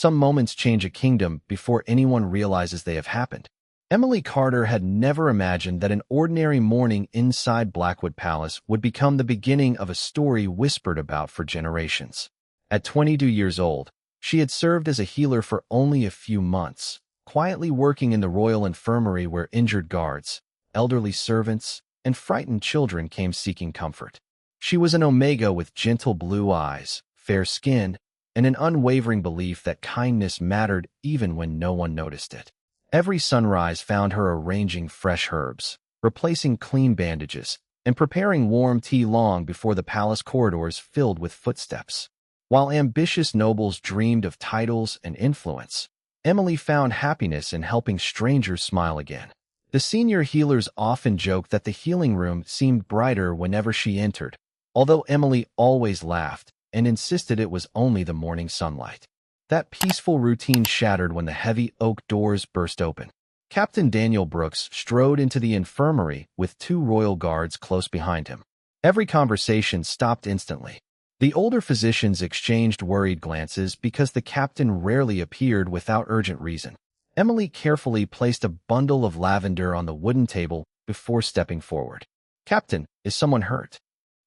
Some moments change a kingdom before anyone realizes they have happened. Emily Carter had never imagined that an ordinary morning inside Blackwood Palace would become the beginning of a story whispered about for generations. At 22 years old, she had served as a healer for only a few months, quietly working in the royal infirmary where injured guards, elderly servants, and frightened children came seeking comfort. She was an Omega with gentle blue eyes, fair skin, and an unwavering belief that kindness mattered even when no one noticed it. Every sunrise found her arranging fresh herbs, replacing clean bandages, and preparing warm tea long before the palace corridors filled with footsteps. While ambitious nobles dreamed of titles and influence, Emily found happiness in helping strangers smile again. The senior healers often joked that the healing room seemed brighter whenever she entered, although Emily always laughed and insisted it was only the morning sunlight. That peaceful routine shattered when the heavy oak doors burst open. Captain Daniel Brooks strode into the infirmary with 2 royal guards close behind him. Every conversation stopped instantly. The older physicians exchanged worried glances because the captain rarely appeared without urgent reason. Emily carefully placed a bundle of lavender on the wooden table before stepping forward. "Captain, is someone hurt?"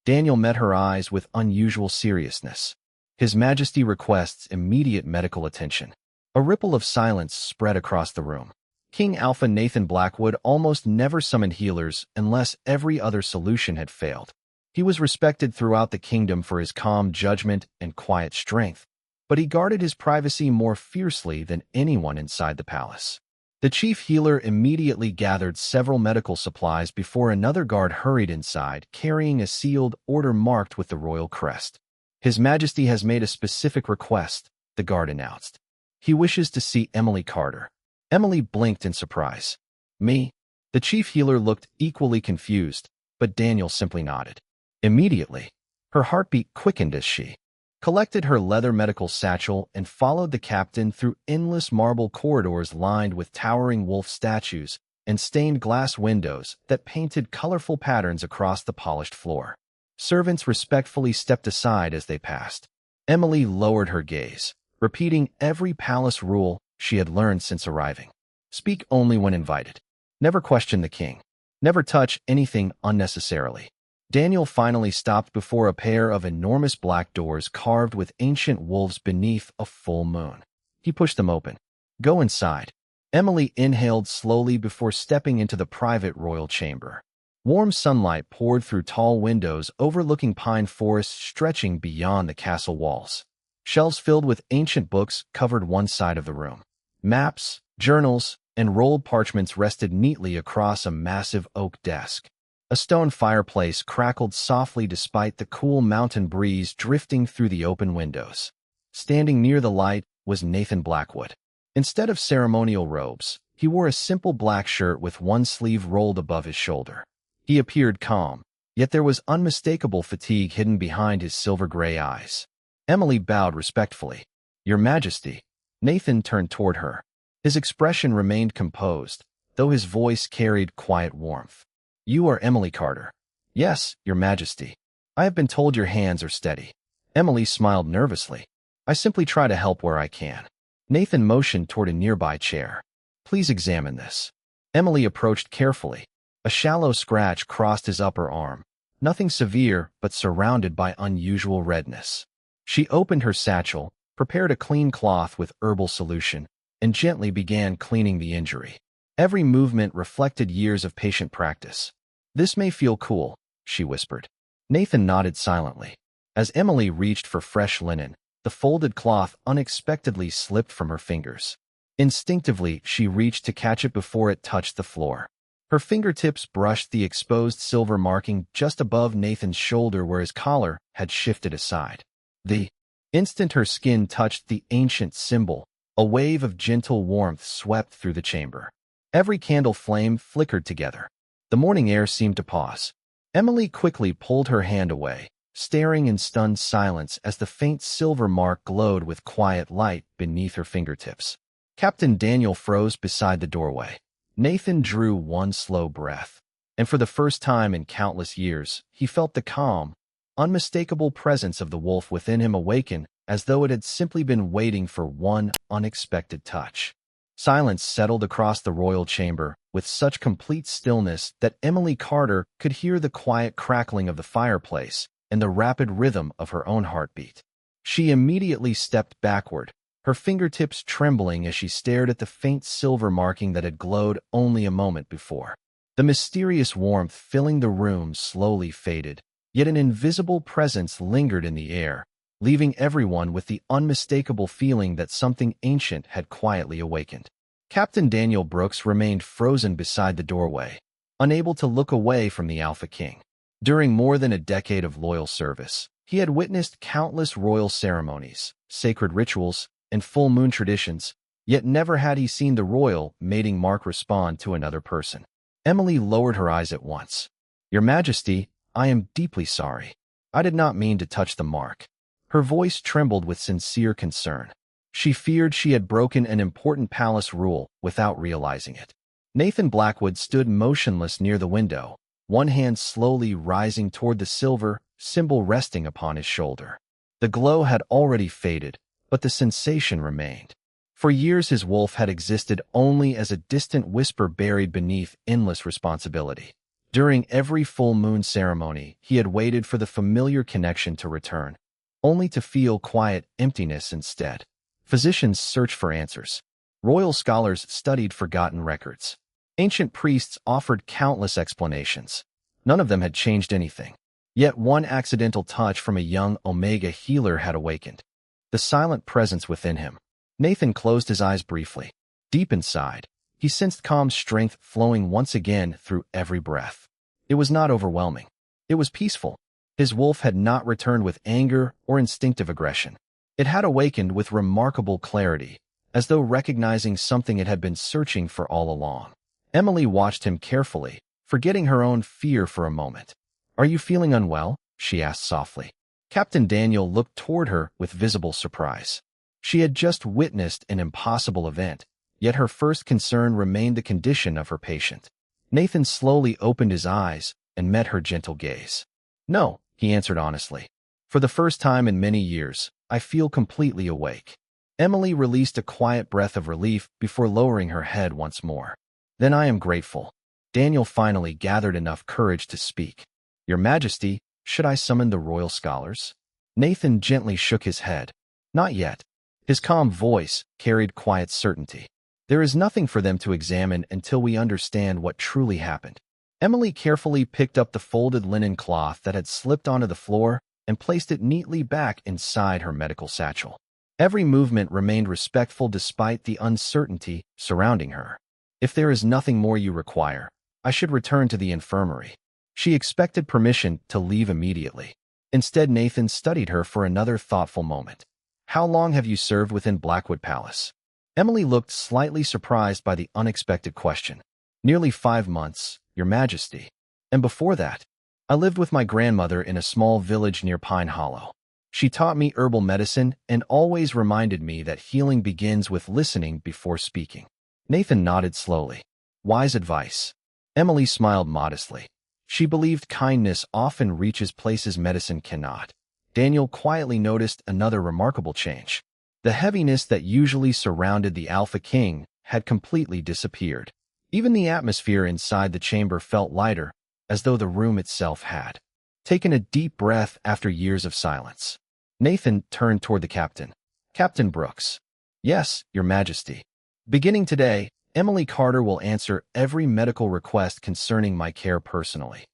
Daniel met her eyes with unusual seriousness. His Majesty requests immediate medical attention. A ripple of silence spread across the room. King Alpha Nathan Blackwood almost never summoned healers unless every other solution had failed. He was respected throughout the kingdom for his calm judgment and quiet strength, but he guarded his privacy more fiercely than anyone inside the palace. The chief healer immediately gathered several medical supplies before another guard hurried inside, carrying a sealed order marked with the royal crest. "His Majesty has made a specific request," the guard announced. "He wishes to see Emily Carter." Emily blinked in surprise. "Me?" The chief healer looked equally confused, but Daniel simply nodded. Immediately, her heartbeat quickened as she collected her leather medical satchel and followed the captain through endless marble corridors lined with towering wolf statues and stained glass windows that painted colorful patterns across the polished floor. Servants respectfully stepped aside as they passed. Emily lowered her gaze, repeating every palace rule she had learned since arriving. Speak only when invited. Never question the king. Never touch anything unnecessarily. Daniel finally stopped before a pair of enormous black doors carved with ancient wolves beneath a full moon. He pushed them open. "Go inside." Emily inhaled slowly before stepping into the private royal chamber. Warm sunlight poured through tall windows overlooking pine forests stretching beyond the castle walls. Shelves filled with ancient books covered one side of the room. Maps, journals, and rolled parchments rested neatly across a massive oak desk. A stone fireplace crackled softly despite the cool mountain breeze drifting through the open windows. Standing near the light was Nathan Blackwood. Instead of ceremonial robes, he wore a simple black shirt with one sleeve rolled above his shoulder. He appeared calm, yet there was unmistakable fatigue hidden behind his silver-gray eyes. Emily bowed respectfully. "Your Majesty." Nathan turned toward her. His expression remained composed, though his voice carried quiet warmth. "You are Emily Carter." "Yes, Your Majesty. I have been told your hands are steady." Emily smiled nervously. "I simply try to help where I can." Nathan motioned toward a nearby chair. "Please examine this." Emily approached carefully. A shallow scratch crossed his upper arm, nothing severe but surrounded by unusual redness. She opened her satchel, prepared a clean cloth with herbal solution, and gently began cleaning the injury. Every movement reflected years of patient practice. "This may feel cool," she whispered. Nathan nodded silently. As Emily reached for fresh linen, the folded cloth unexpectedly slipped from her fingers. Instinctively, she reached to catch it before it touched the floor. Her fingertips brushed the exposed silver marking just above Nathan's shoulder where his collar had shifted aside. The instant her skin touched the ancient symbol, a wave of gentle warmth swept through the chamber. Every candle flame flickered together. The morning air seemed to pause. Emily quickly pulled her hand away, staring in stunned silence as the faint silver mark glowed with quiet light beneath her fingertips. Captain Daniel froze beside the doorway. Nathan drew one slow breath, and for the first time in countless years, he felt the calm, unmistakable presence of the wolf within him awaken as though it had simply been waiting for one unexpected touch. Silence settled across the royal chamber with such complete stillness that Emily Carter could hear the quiet crackling of the fireplace and the rapid rhythm of her own heartbeat. She immediately stepped backward, her fingertips trembling as she stared at the faint silver marking that had glowed only a moment before. The mysterious warmth filling the room slowly faded, yet an invisible presence lingered in the air, leaving everyone with the unmistakable feeling that something ancient had quietly awakened. Captain Daniel Brooks remained frozen beside the doorway, unable to look away from the Alpha King. During more than a decade of loyal service, he had witnessed countless royal ceremonies, sacred rituals, and full moon traditions, yet never had he seen the royal mating mark respond to another person. Emily lowered her eyes at once. "Your Majesty, I am deeply sorry. I did not mean to touch the mark." Her voice trembled with sincere concern. She feared she had broken an important palace rule without realizing it. Nathan Blackwood stood motionless near the window, one hand slowly rising toward the silver symbol resting upon his shoulder. The glow had already faded, but the sensation remained. For years his wolf had existed only as a distant whisper buried beneath endless responsibility. During every full moon ceremony, he had waited for the familiar connection to return, only to feel quiet emptiness instead. Physicians searched for answers. Royal scholars studied forgotten records. Ancient priests offered countless explanations. None of them had changed anything. Yet one accidental touch from a young Omega healer had awakened the silent presence within him. Nathan closed his eyes briefly. Deep inside, he sensed calm strength flowing once again through every breath. It was not overwhelming. It was peaceful. His wolf had not returned with anger or instinctive aggression. It had awakened with remarkable clarity, as though recognizing something it had been searching for all along. Emily watched him carefully, forgetting her own fear for a moment. "Are you feeling unwell?" she asked softly. Captain Daniel looked toward her with visible surprise. She had just witnessed an impossible event, yet her first concern remained the condition of her patient. Nathan slowly opened his eyes and met her gentle gaze. "No," he answered honestly. "For the first time in many years, I feel completely awake." Emily released a quiet breath of relief before lowering her head once more. "Then I am grateful." Daniel finally gathered enough courage to speak. "Your Majesty, should I summon the royal scholars?" Nathan gently shook his head. "Not yet." His calm voice carried quiet certainty. "There is nothing for them to examine until we understand what truly happened." Emily carefully picked up the folded linen cloth that had slipped onto the floor and placed it neatly back inside her medical satchel. Every movement remained respectful despite the uncertainty surrounding her. "If there is nothing more you require, I should return to the infirmary." She expected permission to leave immediately. Instead, Nathan studied her for another thoughtful moment. "How long have you served within Blackwood Palace?" Emily looked slightly surprised by the unexpected question. "Nearly 5 months, Your Majesty. And before that, I lived with my grandmother in a small village near Pine Hollow. She taught me herbal medicine and always reminded me that healing begins with listening before speaking." Nathan nodded slowly. "Wise advice." Emily smiled modestly. She believed kindness often reaches places medicine cannot. Daniel quietly noticed another remarkable change. The heaviness that usually surrounded the Alpha King had completely disappeared. Even the atmosphere inside the chamber felt lighter, as though the room itself had taken a deep breath after years of silence. Nathan turned toward the captain. "Captain Brooks." "Yes, Your Majesty. Beginning today, Emily Carter will answer every medical request concerning my care personally."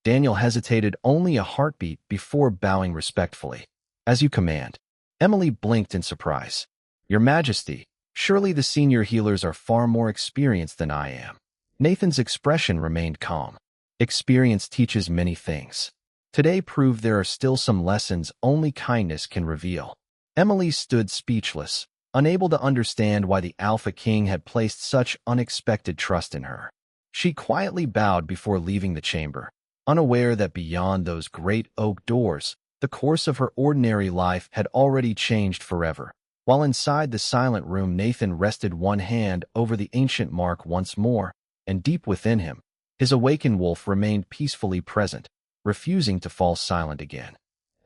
Daniel hesitated only a heartbeat before bowing respectfully. "As you command." Emily blinked in surprise. "Your Majesty, surely the senior healers are far more experienced than I am." Nathan's expression remained calm. "Experience teaches many things. Today proved there are still some lessons only kindness can reveal." Emily stood speechless, unable to understand why the Alpha King had placed such unexpected trust in her. She quietly bowed before leaving the chamber, unaware that beyond those great oak doors, the course of her ordinary life had already changed forever. While inside the silent room, Nathan rested one hand over the ancient mark once more, and deep within him, his awakened wolf remained peacefully present, refusing to fall silent again.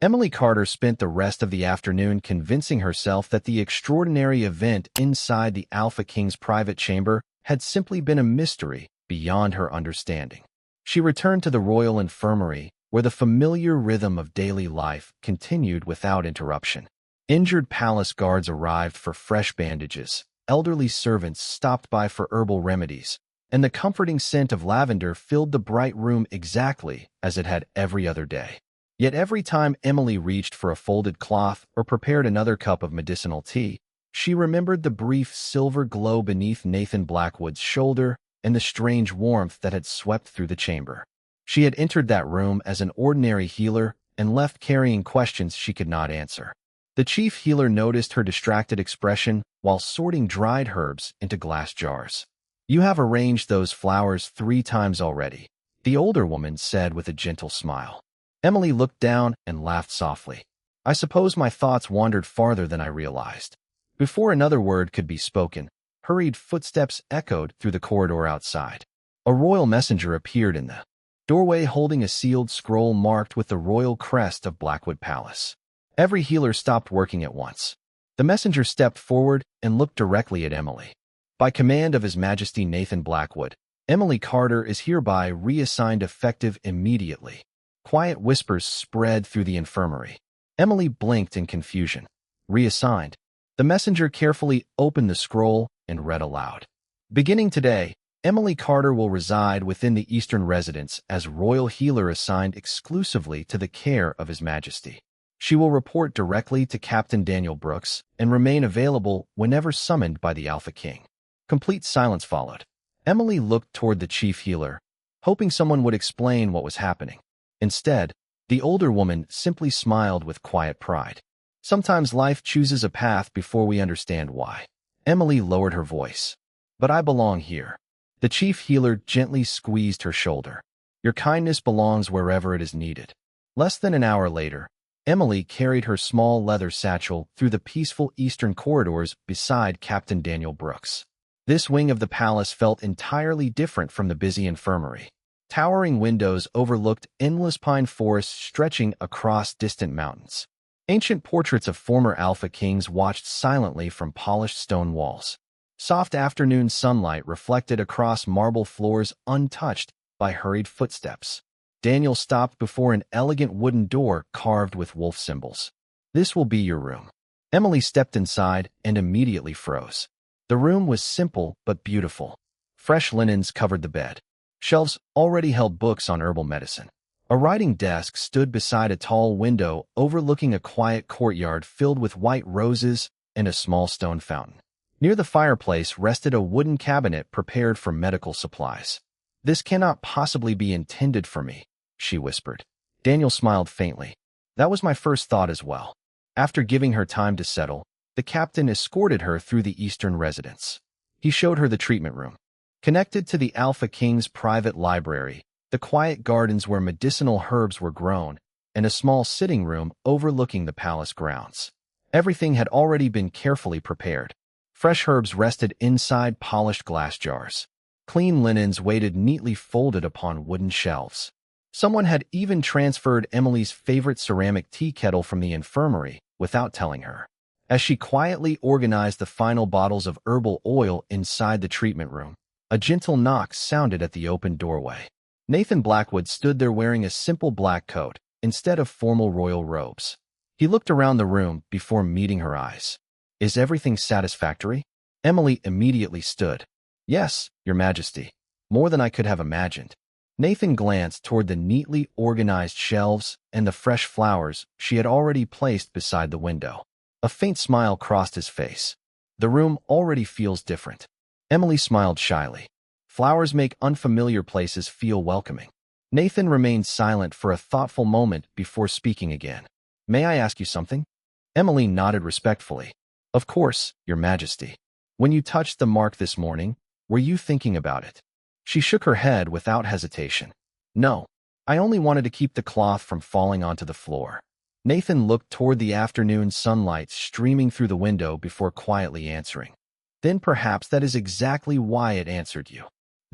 Emily Carter spent the rest of the afternoon convincing herself that the extraordinary event inside the Alpha King's private chamber had simply been a mystery beyond her understanding. She returned to the royal infirmary, where the familiar rhythm of daily life continued without interruption. Injured palace guards arrived for fresh bandages, elderly servants stopped by for herbal remedies, and the comforting scent of lavender filled the bright room exactly as it had every other day. Yet every time Emily reached for a folded cloth or prepared another cup of medicinal tea, she remembered the brief silver glow beneath Nathan Blackwood's shoulder and the strange warmth that had swept through the chamber. She had entered that room as an ordinary healer and left carrying questions she could not answer. The chief healer noticed her distracted expression while sorting dried herbs into glass jars. "You have arranged those flowers 3 times already," the older woman said with a gentle smile. Emily looked down and laughed softly. "I suppose my thoughts wandered farther than I realized." Before another word could be spoken, hurried footsteps echoed through the corridor outside. A royal messenger appeared in the doorway holding a sealed scroll marked with the royal crest of Blackwood Palace. Every healer stopped working at once. The messenger stepped forward and looked directly at Emily. "By command of His Majesty Nathan Blackwood, Emily Carter is hereby reassigned effective immediately." Quiet whispers spread through the infirmary. Emily blinked in confusion. "Reassigned?" The messenger carefully opened the scroll and read aloud. "Beginning today, Emily Carter will reside within the Eastern Residence as royal healer assigned exclusively to the care of His Majesty. She will report directly to Captain Daniel Brooks and remain available whenever summoned by the Alpha King." Complete silence followed. Emily looked toward the chief healer, hoping someone would explain what was happening. Instead, the older woman simply smiled with quiet pride. "Sometimes life chooses a path before we understand why." Emily lowered her voice. "But I belong here." The chief healer gently squeezed her shoulder. "Your kindness belongs wherever it is needed." Less than an hour later, Emily carried her small leather satchel through the peaceful eastern corridors beside Captain Daniel Brooks. This wing of the palace felt entirely different from the busy infirmary. Towering windows overlooked endless pine forests stretching across distant mountains. Ancient portraits of former Alpha Kings watched silently from polished stone walls. Soft afternoon sunlight reflected across marble floors untouched by hurried footsteps. Daniel stopped before an elegant wooden door carved with wolf symbols. "This will be your room." Emily stepped inside and immediately froze. The room was simple but beautiful. Fresh linens covered the bed. Shelves already held books on herbal medicine. A writing desk stood beside a tall window overlooking a quiet courtyard filled with white roses and a small stone fountain. Near the fireplace rested a wooden cabinet prepared for medical supplies. "This cannot possibly be intended for me," she whispered. Daniel smiled faintly. "That was my first thought as well." After giving her time to settle, the captain escorted her through the eastern residence. He showed her the treatment room. Connected to the Alpha King's private library, the quiet gardens where medicinal herbs were grown, and a small sitting room overlooking the palace grounds. Everything had already been carefully prepared. Fresh herbs rested inside polished glass jars. Clean linens waited neatly folded upon wooden shelves. Someone had even transferred Emily's favorite ceramic tea kettle from the infirmary without telling her. As she quietly organized the final bottles of herbal oil inside the treatment room, a gentle knock sounded at the open doorway. Nathan Blackwood stood there wearing a simple black coat instead of formal royal robes. He looked around the room before meeting her eyes. "Is everything satisfactory?" Emily immediately stood. "Yes, Your Majesty. More than I could have imagined." Nathan glanced toward the neatly organized shelves and the fresh flowers she had already placed beside the window. A faint smile crossed his face. "The room already feels different." Emily smiled shyly. Flowers make unfamiliar places feel welcoming. Nathan remained silent for a thoughtful moment before speaking again. "May I ask you something?" Emily nodded respectfully. "Of course, Your Majesty." "When you touched the mark this morning, were you thinking about it?" She shook her head without hesitation. "No, I only wanted to keep the cloth from falling onto the floor." Nathan looked toward the afternoon sunlight streaming through the window before quietly answering. "Then perhaps that is exactly why it answered you."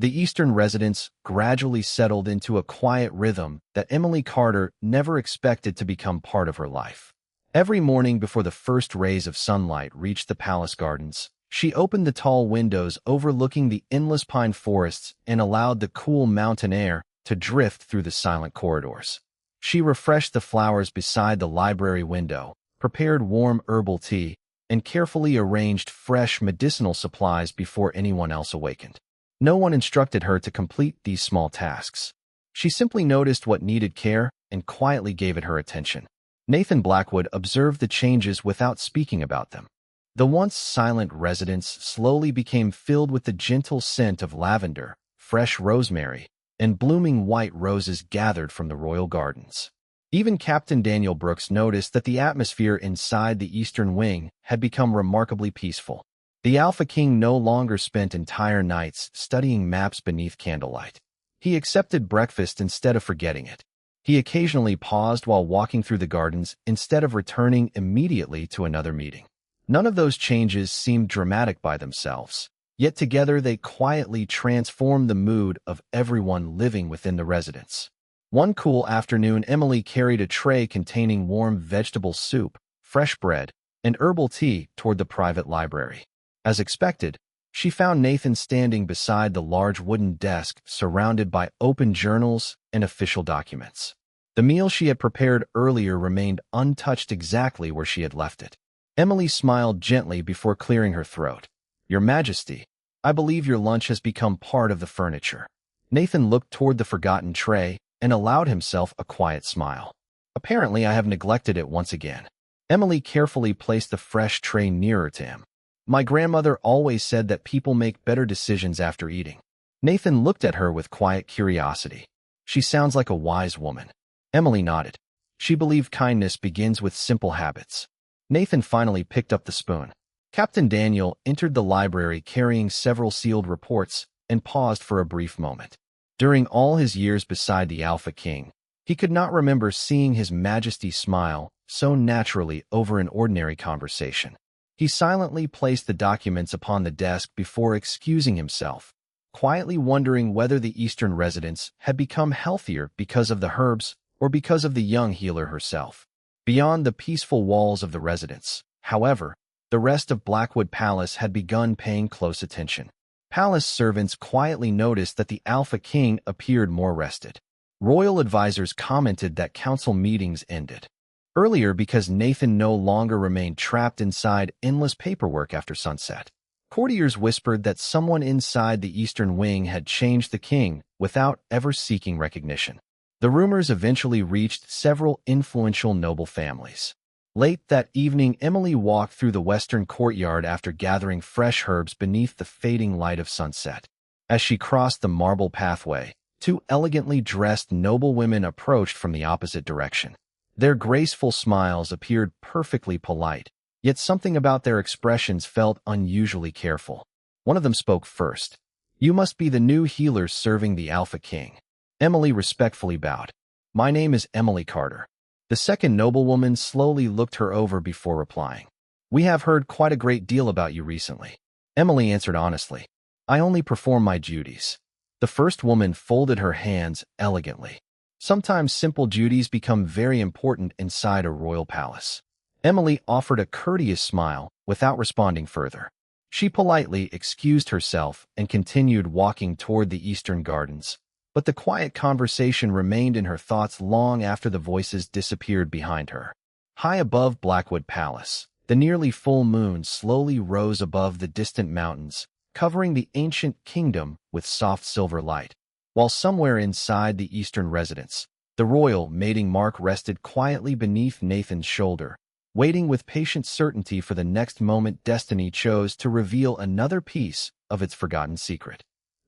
The Eastern residence gradually settled into a quiet rhythm that Emily Carter never expected to become part of her life. Every morning before the first rays of sunlight reached the palace gardens, she opened the tall windows overlooking the endless pine forests and allowed the cool mountain air to drift through the silent corridors. She refreshed the flowers beside the library window, prepared warm herbal tea, and carefully arranged fresh medicinal supplies before anyone else awakened. No one instructed her to complete these small tasks. She simply noticed what needed care and quietly gave it her attention. Nathan Blackwood observed the changes without speaking about them. The once silent residence slowly became filled with the gentle scent of lavender, fresh rosemary, and blooming white roses gathered from the royal gardens. Even Captain Daniel Brooks noticed that the atmosphere inside the eastern wing had become remarkably peaceful. The Alpha King no longer spent entire nights studying maps beneath candlelight. He accepted breakfast instead of forgetting it. He occasionally paused while walking through the gardens instead of returning immediately to another meeting. None of those changes seemed dramatic by themselves, yet together they quietly transformed the mood of everyone living within the residence. One cool afternoon, Emily carried a tray containing warm vegetable soup, fresh bread, and herbal tea toward the private library. As expected, she found Nathan standing beside the large wooden desk surrounded by open journals and official documents. The meal she had prepared earlier remained untouched exactly where she had left it. Emily smiled gently before clearing her throat. "Your Majesty, I believe your lunch has become part of the furniture." Nathan looked toward the forgotten tray and allowed himself a quiet smile. "Apparently, I have neglected it once again." Emily carefully placed the fresh tray nearer to him. "My grandmother always said that people make better decisions after eating." Nathan looked at her with quiet curiosity. "She sounds like a wise woman." Emily nodded. She believed kindness begins with simple habits. Nathan finally picked up the spoon. Captain Daniel entered the library carrying several sealed reports and paused for a brief moment. During all his years beside the Alpha King, he could not remember seeing His Majesty smile so naturally over an ordinary conversation. He silently placed the documents upon the desk before excusing himself, quietly wondering whether the Eastern residence had become healthier because of the herbs or because of the young healer herself. Beyond the peaceful walls of the residence, however, the rest of Blackwood Palace had begun paying close attention. Palace servants quietly noticed that the Alpha King appeared more rested. Royal advisors commented that council meetings ended earlier because Nathan no longer remained trapped inside endless paperwork after sunset. Courtiers whispered that someone inside the Eastern Wing had changed the king without ever seeking recognition. The rumors eventually reached several influential noble families. Late that evening, Emily walked through the western courtyard after gathering fresh herbs beneath the fading light of sunset. As she crossed the marble pathway, two elegantly dressed noblewomen approached from the opposite direction. Their graceful smiles appeared perfectly polite, yet something about their expressions felt unusually careful. One of them spoke first. "You must be the new healer serving the Alpha King." Emily respectfully bowed. "My name is Emily Carter." The second noblewoman slowly looked her over before replying. "We have heard quite a great deal about you recently." Emily answered honestly. "I only perform my duties." The first woman folded her hands elegantly. Sometimes simple duties become very important inside a royal palace. Emily offered a courteous smile without responding further. She politely excused herself and continued walking toward the eastern gardens, but the quiet conversation remained in her thoughts long after the voices disappeared behind her. High above Blackwood Palace, the nearly full moon slowly rose above the distant mountains, covering the ancient kingdom with soft silver light. While somewhere inside the eastern residence, the royal mating mark rested quietly beneath Nathan's shoulder, waiting with patient certainty for the next moment destiny chose to reveal another piece of its forgotten secret.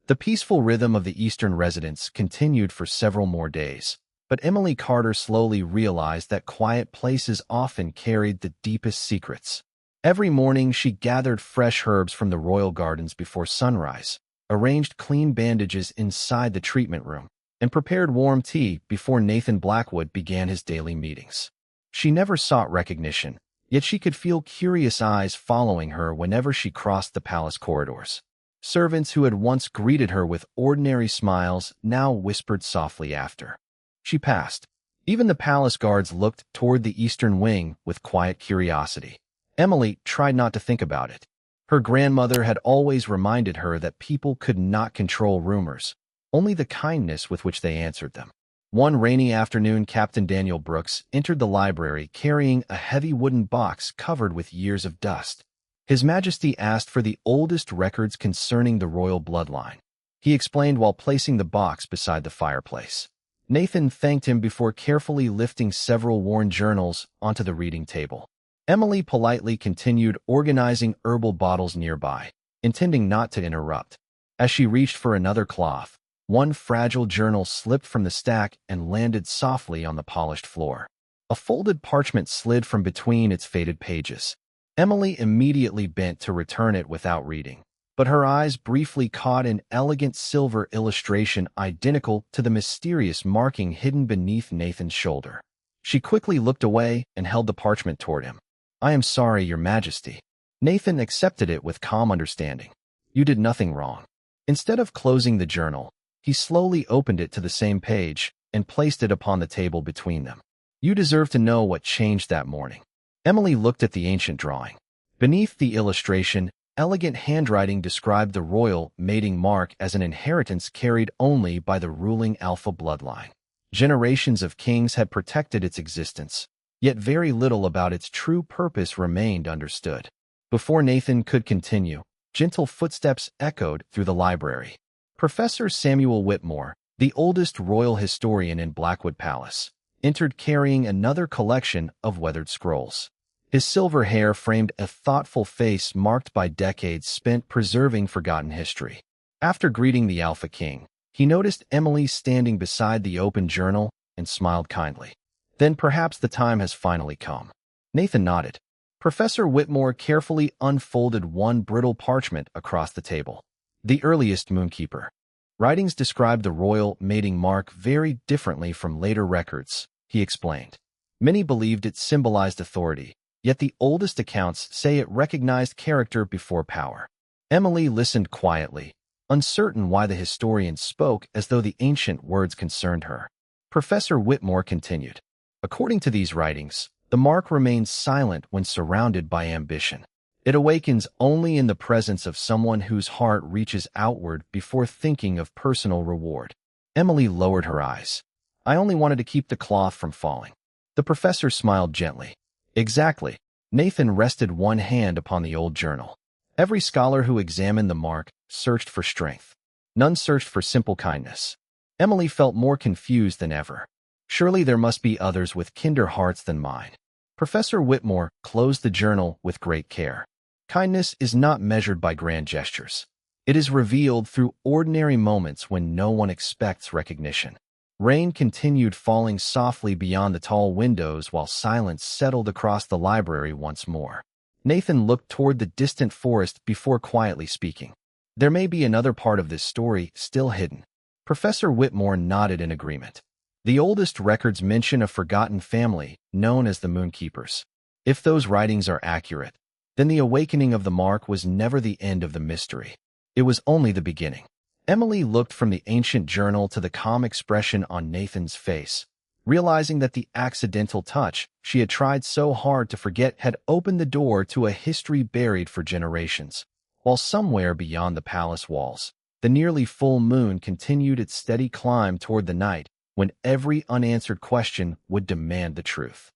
The peaceful rhythm of the eastern residence continued for several more days, but Emily Carter slowly realized that quiet places often carried the deepest secrets. Every morning she gathered fresh herbs from the royal gardens before sunrise, arranged clean bandages inside the treatment room, and prepared warm tea before Nathan Blackwood began his daily meetings. She never sought recognition, yet she could feel curious eyes following her whenever she crossed the palace corridors. Servants who had once greeted her with ordinary smiles now whispered softly after she passed. Even the palace guards looked toward the eastern wing with quiet curiosity. Emily tried not to think about it. Her grandmother had always reminded her that people could not control rumors, only the kindness with which they answered them. One rainy afternoon, Captain Daniel Brooks entered the library carrying a heavy wooden box covered with years of dust. His Majesty asked for the oldest records concerning the royal bloodline. He explained while placing the box beside the fireplace. Nathan thanked him before carefully lifting several worn journals onto the reading table. Emily politely continued organizing herbal bottles nearby, intending not to interrupt. As she reached for another cloth, one fragile journal slipped from the stack and landed softly on the polished floor. A folded parchment slid from between its faded pages. Emily immediately bent to return it without reading, but her eyes briefly caught an elegant silver illustration identical to the mysterious marking hidden beneath Nathan's shoulder. She quickly looked away and held the parchment toward him. "I am sorry, Your Majesty." Nathan accepted it with calm understanding. "You did nothing wrong." Instead of closing the journal, he slowly opened it to the same page and placed it upon the table between them. "You deserve to know what changed that morning." Emily looked at the ancient drawing. Beneath the illustration, elegant handwriting described the royal mating mark as an inheritance carried only by the ruling Alpha bloodline. Generations of kings had protected its existence, yet very little about its true purpose remained understood. Before Nathan could continue, gentle footsteps echoed through the library. Professor Samuel Whitmore, the oldest royal historian in Blackwood Palace, entered carrying another collection of weathered scrolls. His silver hair framed a thoughtful face marked by decades spent preserving forgotten history. After greeting the Alpha King, he noticed Emily standing beside the open journal and smiled kindly. "Then perhaps the time has finally come." Nathan nodded. Professor Whitmore carefully unfolded one brittle parchment across the table. The earliest Moonkeeper. Writings describe the royal mating mark very differently from later records, he explained. Many believed it symbolized authority, yet the oldest accounts say it recognized character before power. Emily listened quietly, uncertain why the historian spoke as though the ancient words concerned her. Professor Whitmore continued. According to these writings, the mark remains silent when surrounded by ambition. It awakens only in the presence of someone whose heart reaches outward before thinking of personal reward. Emily lowered her eyes. "I only wanted to keep the cloth from falling." The professor smiled gently. "Exactly." Nathan rested one hand upon the old journal. Every scholar who examined the mark searched for strength. None searched for simple kindness. Emily felt more confused than ever. Surely there must be others with kinder hearts than mine. Professor Whitmore closed the journal with great care. Kindness is not measured by grand gestures. It is revealed through ordinary moments when no one expects recognition. Rain continued falling softly beyond the tall windows while silence settled across the library once more. Nathan looked toward the distant forest before quietly speaking. "There may be another part of this story still hidden." Professor Whitmore nodded in agreement. The oldest records mention a forgotten family known as the Moonkeepers. If those writings are accurate, then the awakening of the mark was never the end of the mystery. It was only the beginning. Emily looked from the ancient journal to the calm expression on Nathan's face, realizing that the accidental touch she had tried so hard to forget had opened the door to a history buried for generations. While somewhere beyond the palace walls, the nearly full moon continued its steady climb toward the night when every unanswered question would demand the truth.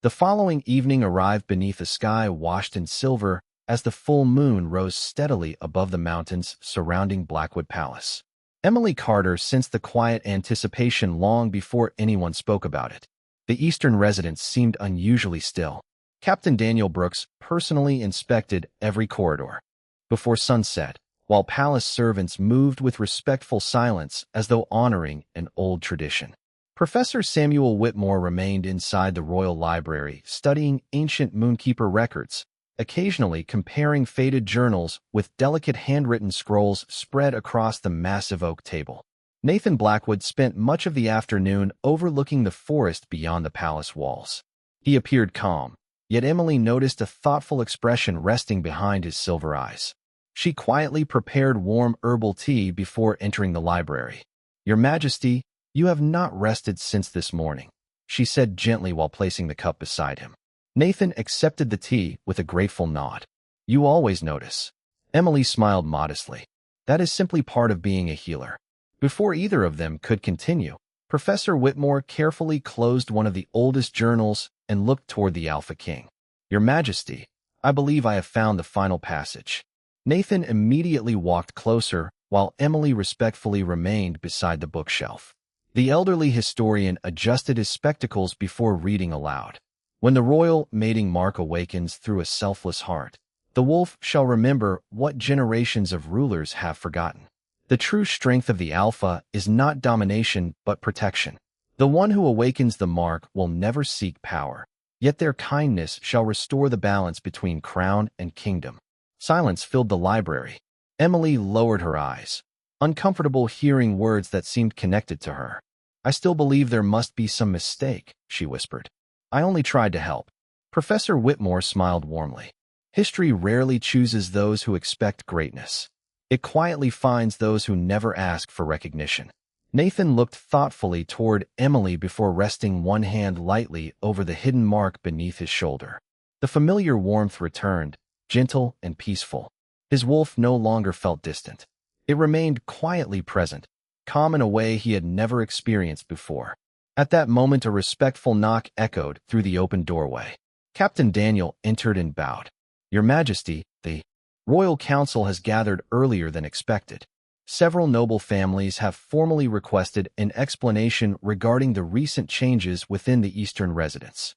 The following evening arrived beneath a sky washed in silver as the full moon rose steadily above the mountains surrounding Blackwood Palace. Emily Carter sensed the quiet anticipation long before anyone spoke about it. The eastern residence seemed unusually still. Captain Daniel Brooks personally inspected every corridor. Before sunset, while palace servants moved with respectful silence as though honoring an old tradition. Professor Samuel Whitmore remained inside the Royal Library, studying ancient Moonkeeper records, occasionally comparing faded journals with delicate handwritten scrolls spread across the massive oak table. Nathan Blackwood spent much of the afternoon overlooking the forest beyond the palace walls. He appeared calm, yet Emily noticed a thoughtful expression resting behind his silver eyes. She quietly prepared warm herbal tea before entering the library. "Your Majesty, you have not rested since this morning," she said gently while placing the cup beside him. Nathan accepted the tea with a grateful nod. "You always notice." Emily smiled modestly. "That is simply part of being a healer." Before either of them could continue, Professor Whitmore carefully closed one of the oldest journals and looked toward the Alpha King. "Your Majesty, I believe I have found the final passage." Nathan immediately walked closer, while Emily respectfully remained beside the bookshelf. The elderly historian adjusted his spectacles before reading aloud. "When the royal mating mark awakens through a selfless heart, the wolf shall remember what generations of rulers have forgotten. The true strength of the Alpha is not domination but protection. The one who awakens the mark will never seek power, yet their kindness shall restore the balance between crown and kingdom." Silence filled the library. Emily lowered her eyes, uncomfortable hearing words that seemed connected to her. "I still believe there must be some mistake," she whispered. "I only tried to help." Professor Whitmore smiled warmly. "History rarely chooses those who expect greatness. It quietly finds those who never ask for recognition." Nathan looked thoughtfully toward Emily before resting one hand lightly over the hidden mark beneath his shoulder. The familiar warmth returned, gentle and peaceful. His wolf no longer felt distant. It remained quietly present, calm in a way he had never experienced before. At that moment, a respectful knock echoed through the open doorway. Captain Daniel entered and bowed. "Your Majesty, the Royal Council has gathered earlier than expected. Several noble families have formally requested an explanation regarding the recent changes within the Eastern residence."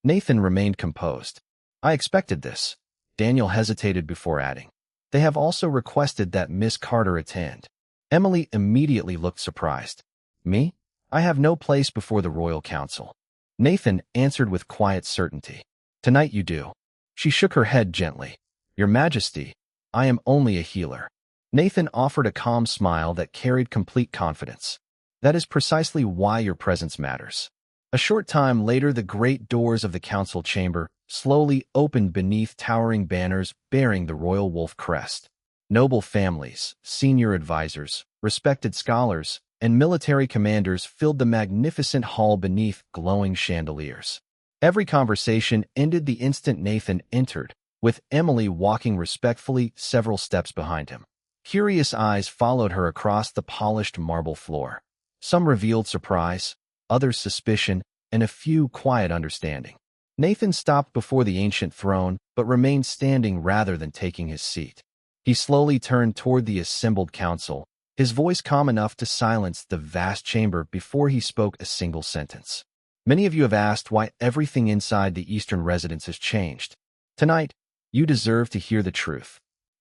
Nathan remained composed. "I expected this." Daniel hesitated before adding, "They have also requested that Miss Carter attend." Emily immediately looked surprised. "Me? I have no place before the Royal Council." Nathan answered with quiet certainty. "Tonight you do." She shook her head gently. "Your Majesty, I am only a healer." Nathan offered a calm smile that carried complete confidence. "That is precisely why your presence matters." A short time later, the great doors of the council chamber slowly opened beneath towering banners bearing the royal wolf crest. Noble families, senior advisors, respected scholars, and military commanders filled the magnificent hall beneath glowing chandeliers. Every conversation ended the instant Nathan entered, with Emily walking respectfully several steps behind him. Curious eyes followed her across the polished marble floor. Some revealed surprise, others suspicion, and a few quiet understanding. Nathan stopped before the ancient throne, but remained standing rather than taking his seat. He slowly turned toward the assembled council, his voice calm enough to silence the vast chamber before he spoke a single sentence. "Many of you have asked why everything inside the Eastern residence has changed. Tonight, you deserve to hear the truth."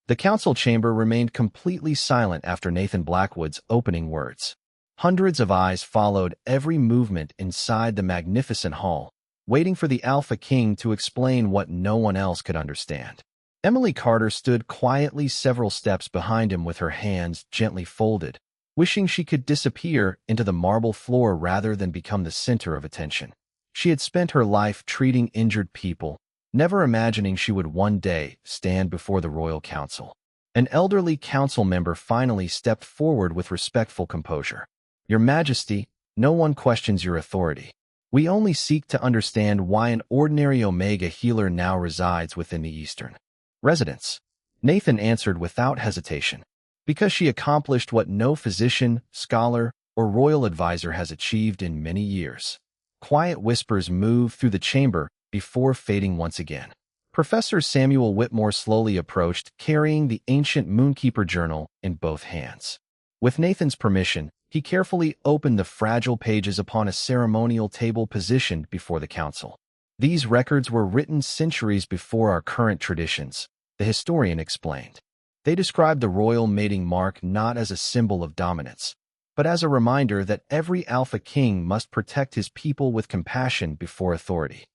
The council chamber remained completely silent after Nathan Blackwood's opening words. Hundreds of eyes followed every movement inside the magnificent hall, waiting for the Alpha King to explain what no one else could understand. Emily Carter stood quietly several steps behind him with her hands gently folded, wishing she could disappear into the marble floor rather than become the center of attention. She had spent her life treating injured people, never imagining she would one day stand before the Royal Council. An elderly council member finally stepped forward with respectful composure. "Your Majesty, no one questions your authority. We only seek to understand why an ordinary Omega healer now resides within the Eastern residence." Nathan answered without hesitation. "Because she accomplished what no physician, scholar, or royal advisor has achieved in many years." Quiet whispers moved through the chamber before fading once again. Professor Samuel Whitmore slowly approached, carrying the ancient Moonkeeper journal in both hands. With Nathan's permission, he carefully opened the fragile pages upon a ceremonial table positioned before the council. "These records were written centuries before our current traditions," the historian explained. "They describe the royal mating mark not as a symbol of dominance, but as a reminder that every Alpha King must protect his people with compassion before authority."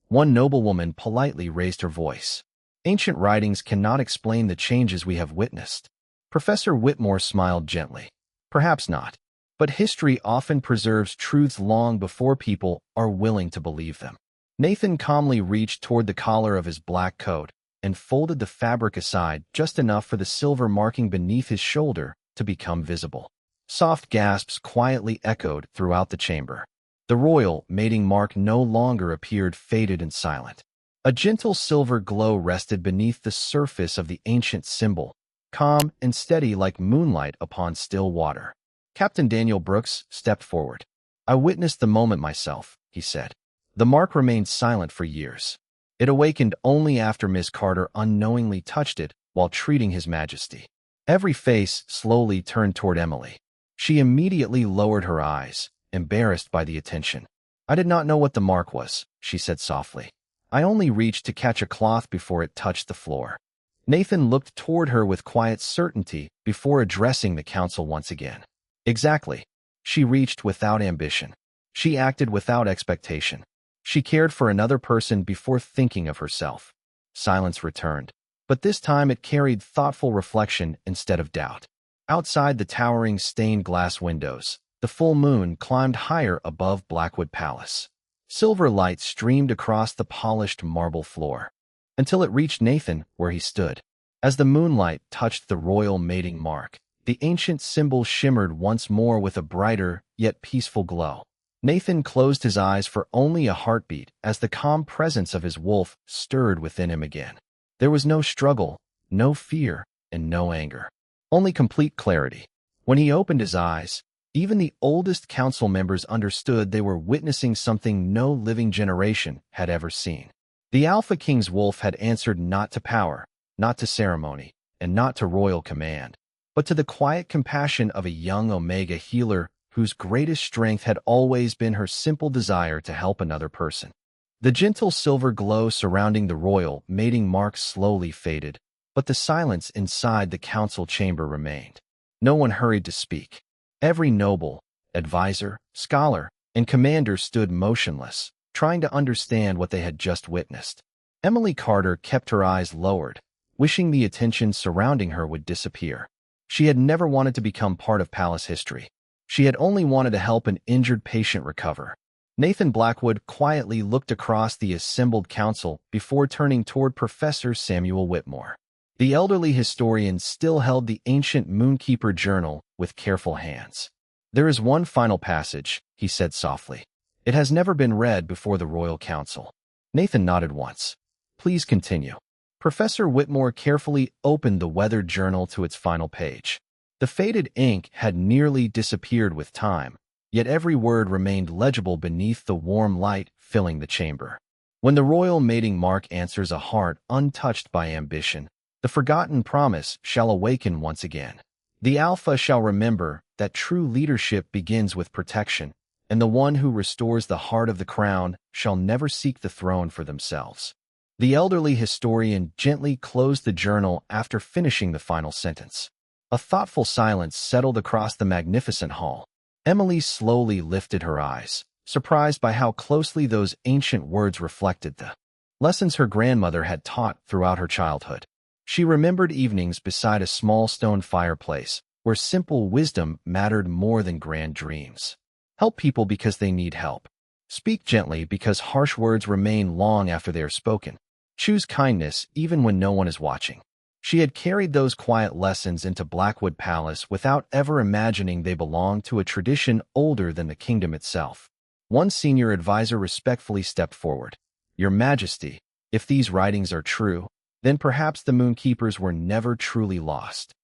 One noblewoman politely raised her voice. "Ancient writings cannot explain the changes we have witnessed." Professor Whitmore smiled gently. "Perhaps not, but history often preserves truths long before people are willing to believe them." Nathan calmly reached toward the collar of his black coat, and folded the fabric aside just enough for the silver marking beneath his shoulder to become visible. Soft gasps quietly echoed throughout the chamber. The royal mating mark no longer appeared faded and silent. A gentle silver glow rested beneath the surface of the ancient symbol, calm and steady like moonlight upon still water. Captain Daniel Brooks stepped forward. "I witnessed the moment myself," he said. "The mark remained silent for years. It awakened only after Miss Carter unknowingly touched it while treating His Majesty." Every face slowly turned toward Emily. She immediately lowered her eyes, embarrassed by the attention. "I did not know what the mark was," she said softly. "I only reached to catch a cloth before it touched the floor." Nathan looked toward her with quiet certainty before addressing the council once again. "Exactly. She reached without ambition. She acted without expectation. She cared for another person before thinking of herself." Silence returned, but this time it carried thoughtful reflection instead of doubt. Outside the towering stained glass windows, the full moon climbed higher above Blackwood Palace. Silver light streamed across the polished marble floor, until it reached Nathan where he stood. As the moonlight touched the royal mating mark, the ancient symbol shimmered once more with a brighter, yet peaceful glow. Nathan closed his eyes for only a heartbeat as the calm presence of his wolf stirred within him again. There was no struggle, no fear, and no anger. Only complete clarity. When he opened his eyes, even the oldest council members understood they were witnessing something no living generation had ever seen. The Alpha King's wolf had answered not to power, not to ceremony, and not to royal command, but to the quiet compassion of a young Omega healer whose greatest strength had always been her simple desire to help another person. The gentle silver glow surrounding the royal mating mark slowly faded, but the silence inside the council chamber remained. No one hurried to speak. Every noble, advisor, scholar, and commander stood motionless, trying to understand what they had just witnessed. Emily Carter kept her eyes lowered, wishing the attention surrounding her would disappear. She had never wanted to become part of palace history. She had only wanted to help an injured patient recover. Nathan Blackwood quietly looked across the assembled council before turning toward Professor Samuel Whitmore. The elderly historian still held the ancient Moonkeeper journal with careful hands. "There is one final passage," he said softly. "It has never been read before the Royal Council." Nathan nodded once. "Please continue." Professor Whitmore carefully opened the weathered journal to its final page. The faded ink had nearly disappeared with time, yet every word remained legible beneath the warm light filling the chamber. "When the royal mating mark answers a heart untouched by ambition, the forgotten promise shall awaken once again. The Alpha shall remember that true leadership begins with protection, and the one who restores the heart of the crown shall never seek the throne for themselves." The elderly historian gently closed the journal after finishing the final sentence. A thoughtful silence settled across the magnificent hall. Emily slowly lifted her eyes, surprised by how closely those ancient words reflected the lessons her grandmother had taught throughout her childhood. She remembered evenings beside a small stone fireplace, where simple wisdom mattered more than grand dreams. Help people because they need help. Speak gently because harsh words remain long after they are spoken. Choose kindness even when no one is watching. She had carried those quiet lessons into Blackwood Palace without ever imagining they belonged to a tradition older than the kingdom itself. One senior advisor respectfully stepped forward. "Your Majesty, if these writings are true, then perhaps the Moonkeepers were never truly lost."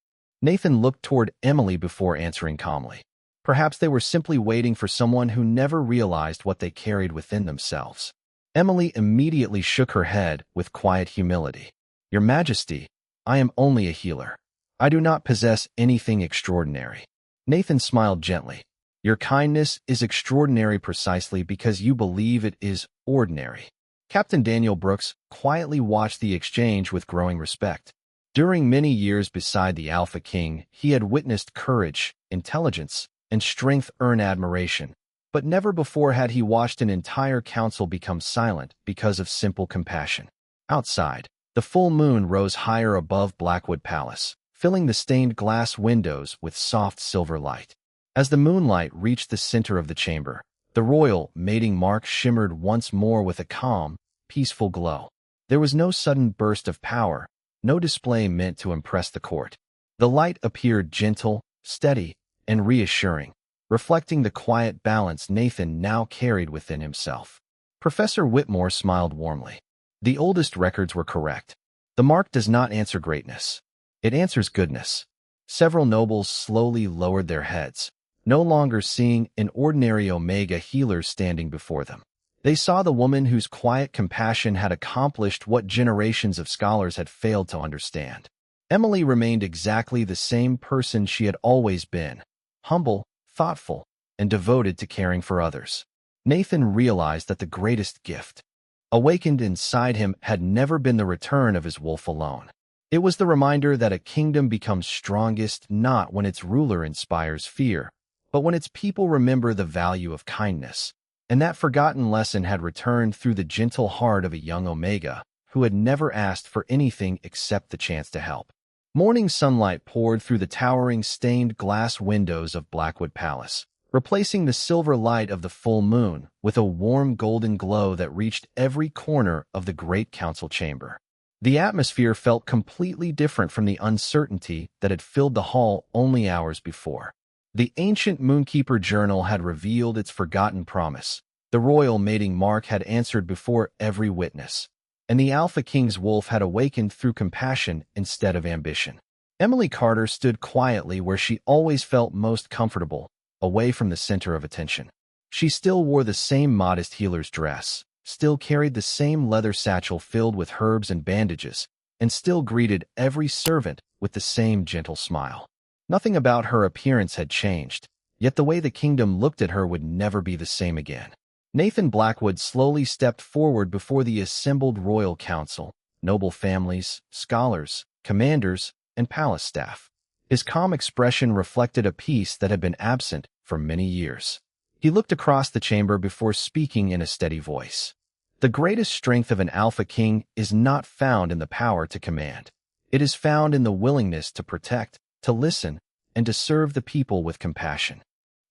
Nathan looked toward Emily before answering calmly. Perhaps they were simply waiting for someone who never realized what they carried within themselves. Emily immediately shook her head with quiet humility. "Your Majesty, I am only a healer. I do not possess anything extraordinary." Nathan smiled gently. "Your kindness is extraordinary precisely because you believe it is ordinary." Captain Daniel Brooks quietly watched the exchange with growing respect. During many years beside the Alpha King, he had witnessed courage, intelligence, and strength earn admiration, but never before had he watched an entire council become silent because of simple compassion. Outside, the full moon rose higher above Blackwood Palace, filling the stained glass windows with soft silver light. As the moonlight reached the center of the chamber, the royal mating mark shimmered once more with a calm, peaceful glow. There was no sudden burst of power, no display meant to impress the court. The light appeared gentle, steady, and reassuring, reflecting the quiet balance Nathan now carried within himself. Professor Whitmore smiled warmly. The oldest records were correct. The mark does not answer greatness. It answers goodness. Several nobles slowly lowered their heads, no longer seeing an ordinary Omega healer standing before them. They saw the woman whose quiet compassion had accomplished what generations of scholars had failed to understand. Emily remained exactly the same person she had always been, humble, thoughtful, and devoted to caring for others. Nathan realized that the greatest gift awakened inside him had never been the return of his wolf alone. It was the reminder that a kingdom becomes strongest not when its ruler inspires fear, but when its people remember the value of kindness. And that forgotten lesson had returned through the gentle heart of a young Omega who had never asked for anything except the chance to help. Morning sunlight poured through the towering stained glass windows of Blackwood Palace, replacing the silver light of the full moon with a warm golden glow that reached every corner of the great council chamber. The atmosphere felt completely different from the uncertainty that had filled the hall only hours before. The ancient Moonkeeper journal had revealed its forgotten promise. The royal mating mark had answered before every witness, and the Alpha King's wolf had awakened through compassion instead of ambition. Emily Carter stood quietly where she always felt most comfortable, away from the center of attention. She still wore the same modest healer's dress, still carried the same leather satchel filled with herbs and bandages, and still greeted every servant with the same gentle smile. Nothing about her appearance had changed, yet the way the kingdom looked at her would never be the same again. Nathan Blackwood slowly stepped forward before the assembled royal council, noble families, scholars, commanders, and palace staff. His calm expression reflected a peace that had been absent for many years. He looked across the chamber before speaking in a steady voice. The greatest strength of an Alpha King is not found in the power to command. It is found in the willingness to protect, to listen, and to serve the people with compassion.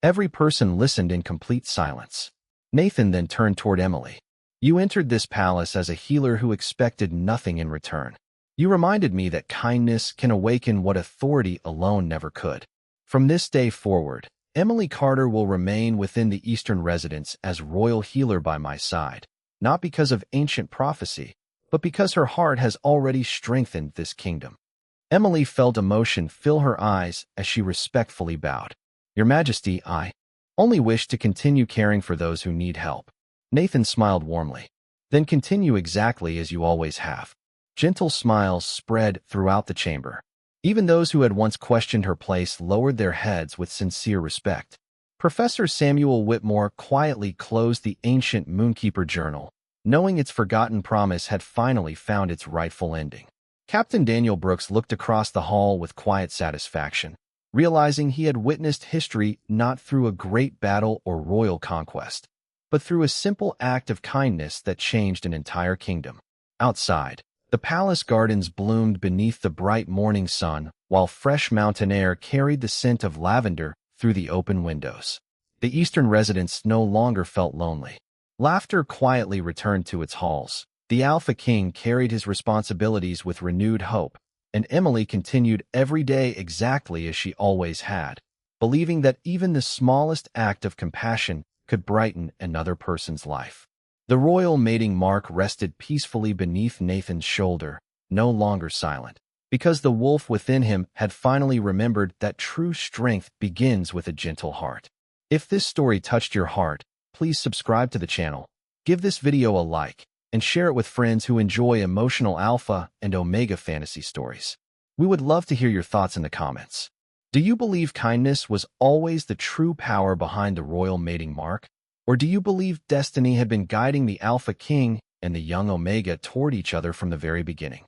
Every person listened in complete silence. Nathan then turned toward Emily. You entered this palace as a healer who expected nothing in return. You reminded me that kindness can awaken what authority alone never could. From this day forward, Emily Carter will remain within the Eastern residence as royal healer by my side, not because of ancient prophecy, but because her heart has already strengthened this kingdom. Emily felt emotion fill her eyes as she respectfully bowed. Your Majesty, I only wish to continue caring for those who need help. Nathan smiled warmly. Then continue exactly as you always have. Gentle smiles spread throughout the chamber. Even those who had once questioned her place lowered their heads with sincere respect. Professor Samuel Whitmore quietly closed the ancient Moonkeeper journal, knowing its forgotten promise had finally found its rightful ending. Captain Daniel Brooks looked across the hall with quiet satisfaction, realizing he had witnessed history not through a great battle or royal conquest, but through a simple act of kindness that changed an entire kingdom. Outside, the palace gardens bloomed beneath the bright morning sun, while fresh mountain air carried the scent of lavender through the open windows. The Eastern residents no longer felt lonely. Laughter quietly returned to its halls. The Alpha King carried his responsibilities with renewed hope, and Emily continued every day exactly as she always had, believing that even the smallest act of compassion could brighten another person's life. The royal mating mark rested peacefully beneath Nathan's shoulder, no longer silent, because the wolf within him had finally remembered that true strength begins with a gentle heart. If this story touched your heart, please subscribe to the channel, give this video a like, and share it with friends who enjoy emotional alpha and omega fantasy stories. We would love to hear your thoughts in the comments. Do you believe kindness was always the true power behind the royal mating mark? Or do you believe destiny had been guiding the Alpha King and the young Omega toward each other from the very beginning?